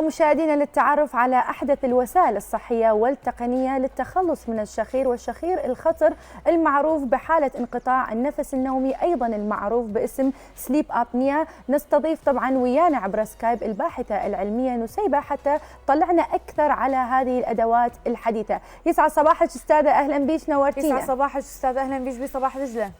ومشاهدينا للتعرف على أحدث الوسائل الصحية والتقنية للتخلص من الشخير والشخير الخطر المعروف بحالة انقطاع النفس النومي، أيضا المعروف باسم سليب أبنيا. نستضيف طبعا ويانا عبر سكايب الباحثة العلمية نسيبة حتى طلعنا أكثر على هذه الأدوات الحديثة. يسعد صباحك أستاذة، أهلا بيش، نورتينا. يسعد صباحك أستاذة، أهلا بيش بصباح دجلة.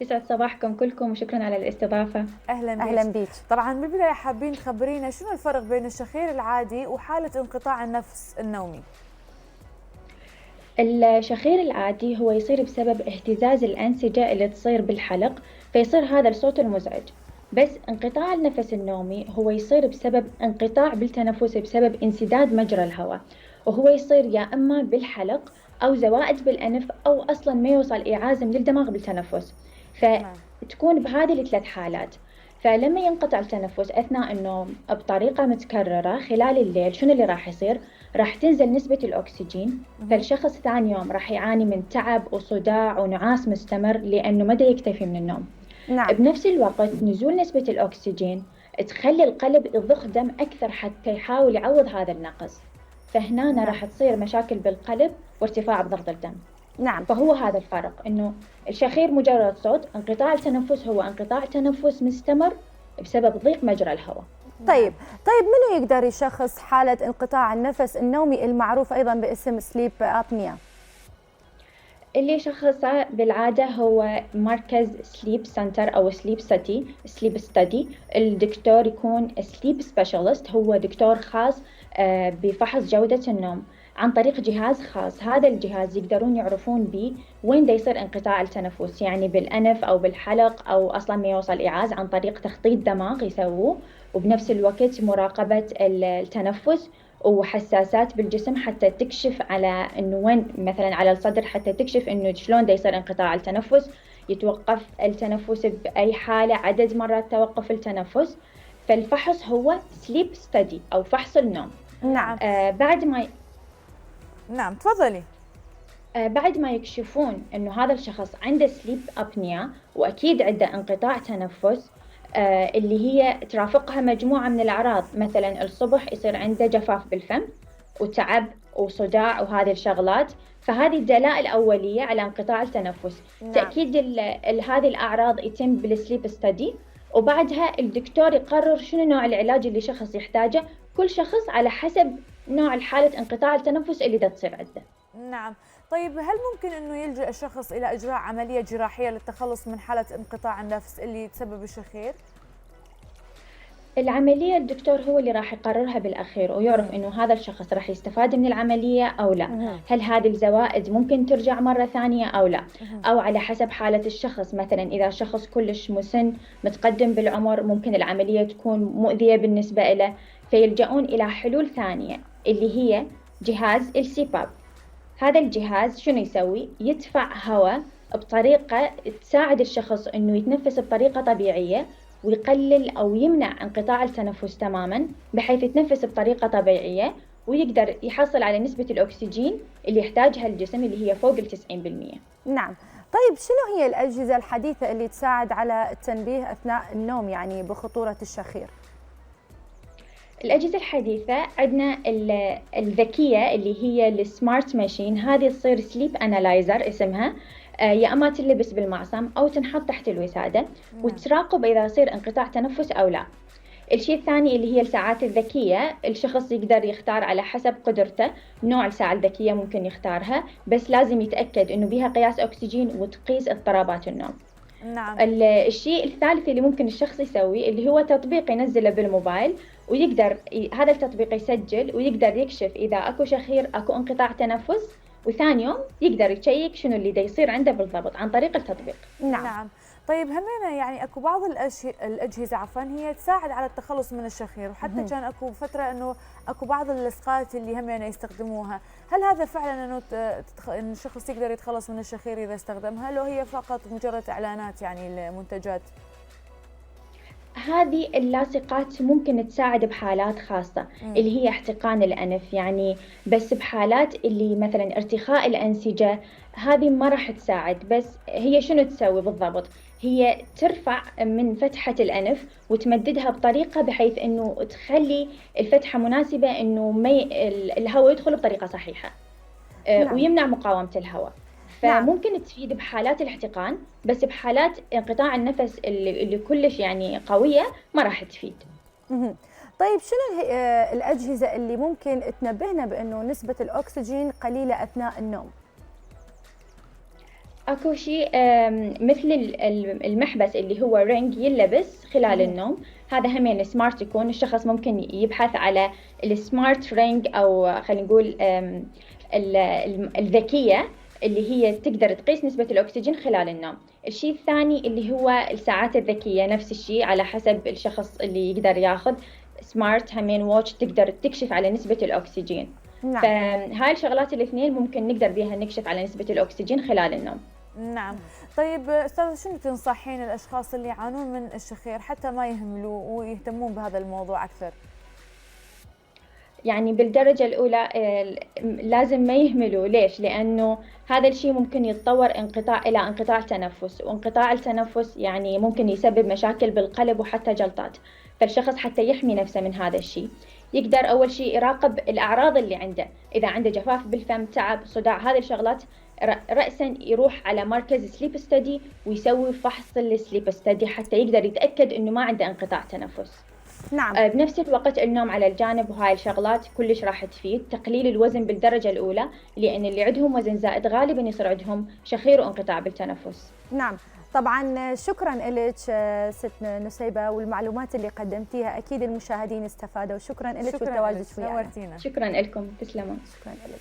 يسعد صباحكم كلكم وشكرا على الاستضافة. أهلا بيك. طبعا بالبداية حابين تخبرينا شنو الفرق بين الشخير العادي وحالة انقطاع النفس النومي؟ الشخير العادي هو يصير بسبب اهتزاز الأنسجة اللي تصير بالحلق، فيصير هذا الصوت المزعج. بس انقطاع النفس النومي هو يصير بسبب انقطاع بالتنفس بسبب انسداد مجرى الهواء، وهو يصير يا إما بالحلق أو زوائد بالأنف أو أصلا ما يوصل إيعاز من الدماغ بالتنفس، فتكون بهذه الثلاث حالات. فلما ينقطع التنفس أثناء النوم بطريقة متكررة خلال الليل، شنو اللي راح يصير؟ راح تنزل نسبة الأكسجين، فالشخص ثاني يوم راح يعاني من تعب وصداع ونعاس مستمر لأنه ما يكتفي من النوم. نعم. بنفس الوقت نزول نسبة الأكسجين تخلي القلب يضخ دم أكثر حتى يحاول يعوض هذا النقص، فهنا راح تصير مشاكل بالقلب وارتفاع بضغط الدم. نعم. فهو هذا الفرق، إنه الشخير مجرد صوت، انقطاع التنفس هو انقطاع تنفس مستمر بسبب ضيق مجرى الهواء. طيب منو يقدر يشخص حالة انقطاع النفس النومي المعروف أيضا باسم سليب أبنيا؟ اللي يشخصه بالعادة هو مركز سليب سنتر أو سليب ستدي. الدكتور يكون سليب سبيشالست، هو دكتور خاص بفحص جودة النوم عن طريق جهاز خاص. هذا الجهاز يقدرون يعرفون به وين دا يصير انقطاع التنفس، يعني بالأنف أو بالحلق أو أصلا ما يوصل إيعاز، عن طريق تخطيط دماغ يسووه، وبنفس الوقت مراقبة التنفس وحساسات بالجسم حتى تكشف على انه وين، مثلا على الصدر، حتى تكشف انه شلون دا يصير انقطاع التنفس، يتوقف التنفس باي حاله، عدد مرات توقف التنفس. فالفحص هو سليب ستدي او فحص النوم. نعم. نعم تفضلي. بعد ما يكشفون انه هذا الشخص عنده سليب ابنيا واكيد عنده انقطاع تنفس، اللي هي ترافقها مجموعة من الأعراض، مثلا الصبح يصير عنده جفاف بالفم وتعب وصداع وهذه الشغلات، فهذه الدلائل الأولية على انقطاع التنفس. نعم. تأكيد هذه الأعراض يتم بالسليب ستدي، وبعدها الدكتور يقرر شنو نوع العلاج اللي شخص يحتاجه، كل شخص على حسب نوع الحالة انقطاع التنفس اللي دا تصير عنده. نعم. طيب هل ممكن انه يلجأ الشخص الى اجراء عملية جراحية للتخلص من حالة انقطاع النفس اللي تسبب الشخير؟ العملية الدكتور هو اللي راح يقررها بالأخير ويعرف إنه هذا الشخص راح يستفاد من العملية أو لا، هل هذه الزوائد ممكن ترجع مرة ثانية أو لا، أو على حسب حالة الشخص. مثلا إذا شخص كلش مسن متقدم بالعمر ممكن العملية تكون مؤذية بالنسبة له، فيلجؤون إلى حلول ثانية اللي هي جهاز السيباب. هذا الجهاز شنو يسوي؟ يدفع هواء بطريقة تساعد الشخص إنه يتنفس بطريقة طبيعية ويقلل أو يمنع انقطاع التنفس تماماً، بحيث يتنفس بطريقة طبيعية ويقدر يحصل على نسبة الأكسجين اللي يحتاجها الجسم اللي هي فوق 90%. نعم. طيب شنو هي الأجهزة الحديثة اللي تساعد على التنبيه أثناء النوم يعني بخطورة الشخير؟ الأجهزة الحديثة عندنا الذكية اللي هي السمارت ماشين، هذه تصير سليب أنالايزر اسمها، يا أما تلبس بالمعصم أو تنحط تحت الوسادة وتراقب إذا يصير انقطاع تنفس أو لا. الشيء الثاني اللي هي الساعات الذكية، الشخص يقدر يختار على حسب قدرته نوع الساعة الذكية ممكن يختارها، بس لازم يتأكد إنه بها قياس أكسجين وتقيس اضطرابات النوم. نعم. الشيء الثالث اللي ممكن الشخص يسويه اللي هو تطبيق ينزله بالموبايل، ويقدر هذا التطبيق يسجل ويقدر يكشف إذا أكو شخير أكو انقطاع تنفس، وثاني يوم يقدر يشيك شنو اللي دا يصير عنده بالضبط عن طريق التطبيق. نعم. طيب همينة يعني اكو بعض الأجهزة هي تساعد على التخلص من الشخير، وحتى كان اكو فترة انه اكو بعض اللصقات اللي همينة يستخدموها، هل هذا فعلا انه إن الشخص يقدر يتخلص من الشخير اذا استخدمها، لو هي فقط مجرد اعلانات يعني المنتجات؟ هذه اللاصقات ممكن تساعد بحالات خاصة اللي هي احتقان الأنف، يعني بس بحالات اللي مثلا ارتخاء الأنسجة هذه ما راح تساعد. بس هي شنو تسوي بالضبط؟ هي ترفع من فتحة الأنف وتمددها بطريقة بحيث إنه تخلي الفتحة مناسبة إنه الهواء يدخل بطريقة صحيحة، نعم. ويمنع مقاومة الهواء. نعم. فممكن تفيد بحالات الاحتقان، بس بحالات انقطاع النفس اللي كلش يعني قوية ما راح تفيد. طيب شنو الأجهزة اللي ممكن تنبهنا بأنه نسبة الأكسجين قليلة أثناء النوم؟ اكو شيء مثل المحبس اللي هو رينج يلبس خلال النوم، هذا همين سمارت يكون. الشخص ممكن يبحث على السمارت رينج، او خلينا نقول الذكية اللي هي تقدر تقيس نسبة الأكسجين خلال النوم. الشيء الثاني اللي هو الساعات الذكية، نفس الشيء على حسب الشخص اللي يقدر ياخذ سمارت همين واتش تقدر تكشف على نسبة الأكسجين. نعم. فهاي الشغلات الاثنين ممكن نقدر بها نكشف على نسبة الأكسجين خلال النوم. نعم. طيب أستاذة، شنو تنصحين الأشخاص اللي يعانون من الشخير حتى ما يهملوا ويهتمون بهذا الموضوع أكثر؟ يعني بالدرجة الأولى لازم ما يهملوا. ليش؟ لأنه هذا الشيء ممكن يتطور إلى انقطاع تنفس، وانقطاع التنفس يعني ممكن يسبب مشاكل بالقلب وحتى جلطات. فالشخص حتى يحمي نفسه من هذا الشيء يقدر أول شيء يراقب الأعراض اللي عنده. إذا عنده جفاف بالفم، تعب، صداع، هذه الشغلات رأسا يروح على مركز سليب ستدي ويسوي فحص للسليب ستدي حتى يقدر يتأكد إنه ما عنده انقطاع تنفس. نعم. بنفس الوقت النوم على الجانب، وهاي الشغلات كلش راح تفيد. تقليل الوزن بالدرجة الأولى، لأن اللي عندهم وزن زائد غالبا يصير عندهم شخير وانقطاع بالتنفس. نعم. طبعا شكرا لك ست نسيبة، والمعلومات اللي قدمتيها أكيد المشاهدين استفادوا. شكرا لك والتواجد ويانا. نورتينا. شكرا لكم، تسلمون. شكرا لك.